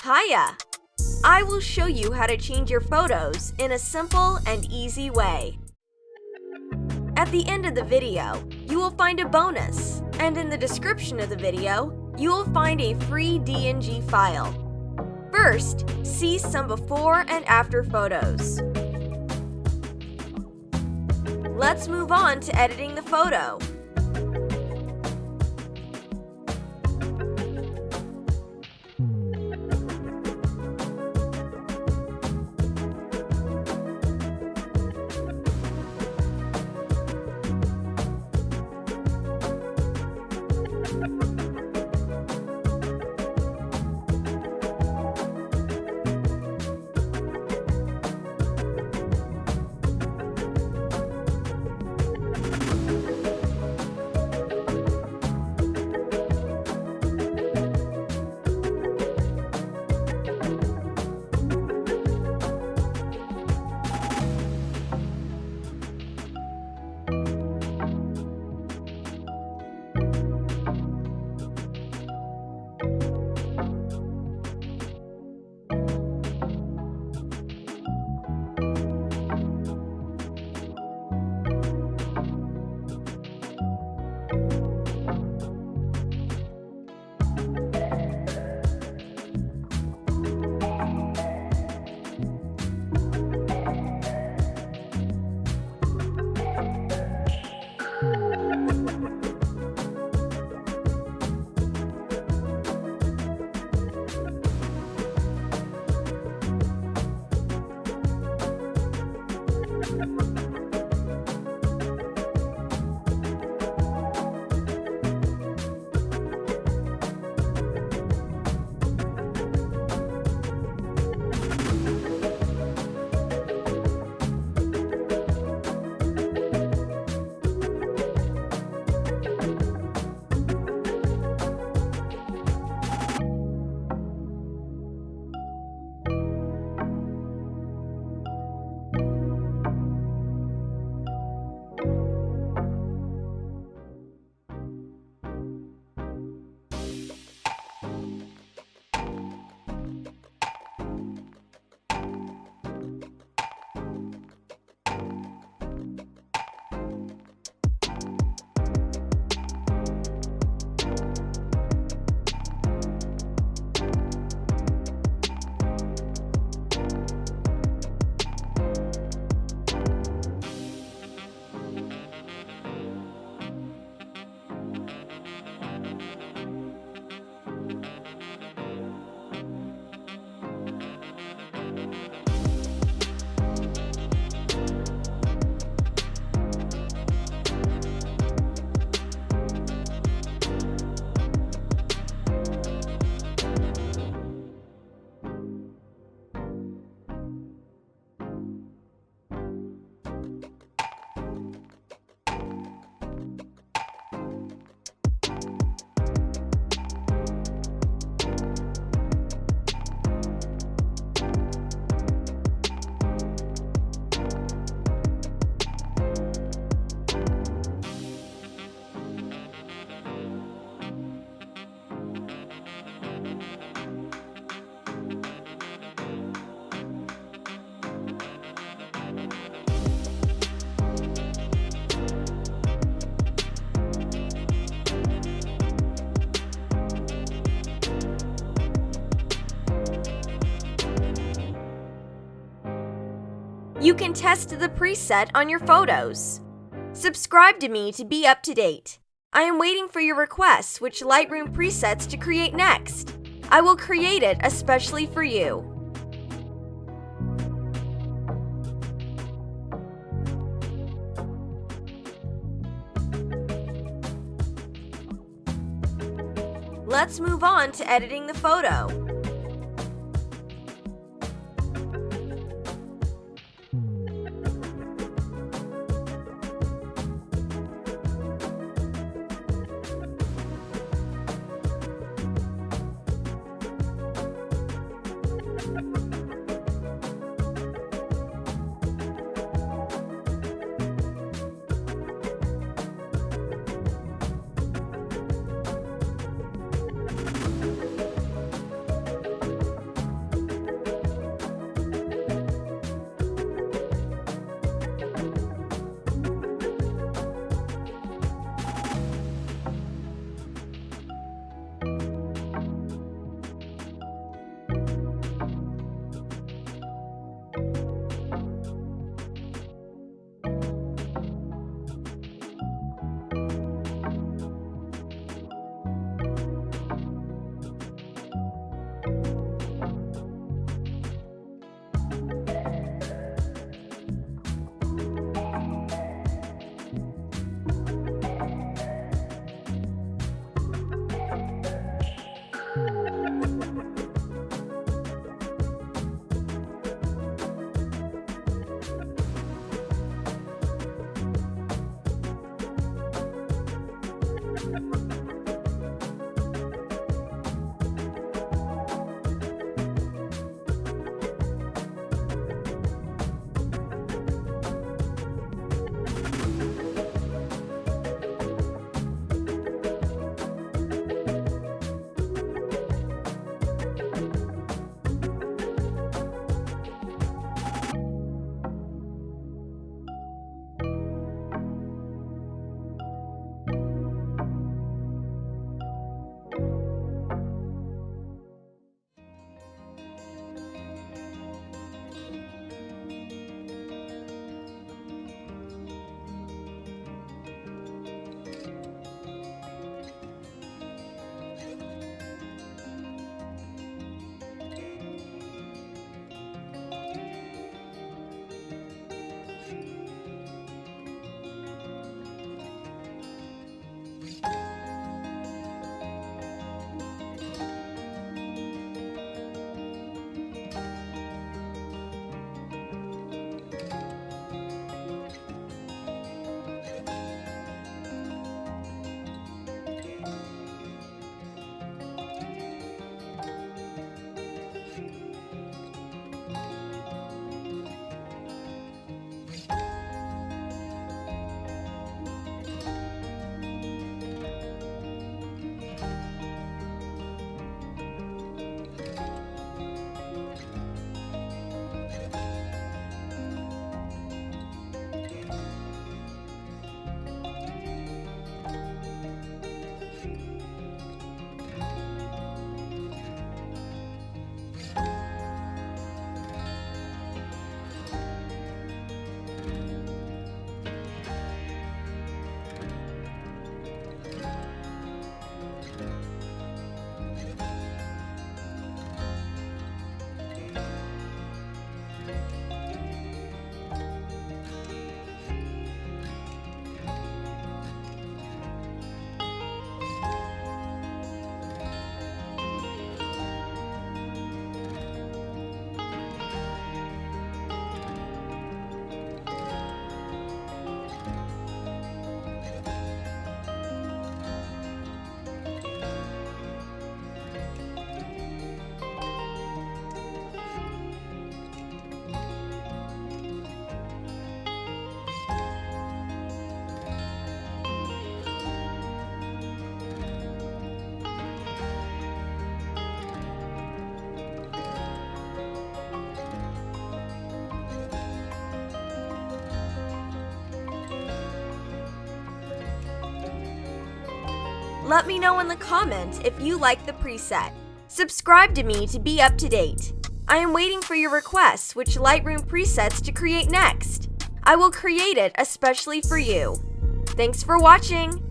Hiya! I will show you how to change your photos in a simple and easy way. At the end of the video, you will find a bonus, and in the description of the video, you will find a free DNG file. First, see some before and after photos. Let's move on to editing the photo. You can test the preset on your photos. Subscribe to me to be up to date. I am waiting for your requests which Lightroom presets to create next. I will create it especially for you. Let's move on to editing the photo. let me know in the comments if you like the preset. Subscribe to me to be up to date. I am waiting for your requests which Lightroom presets to create next. I will create it especially for you. Thanks for watching!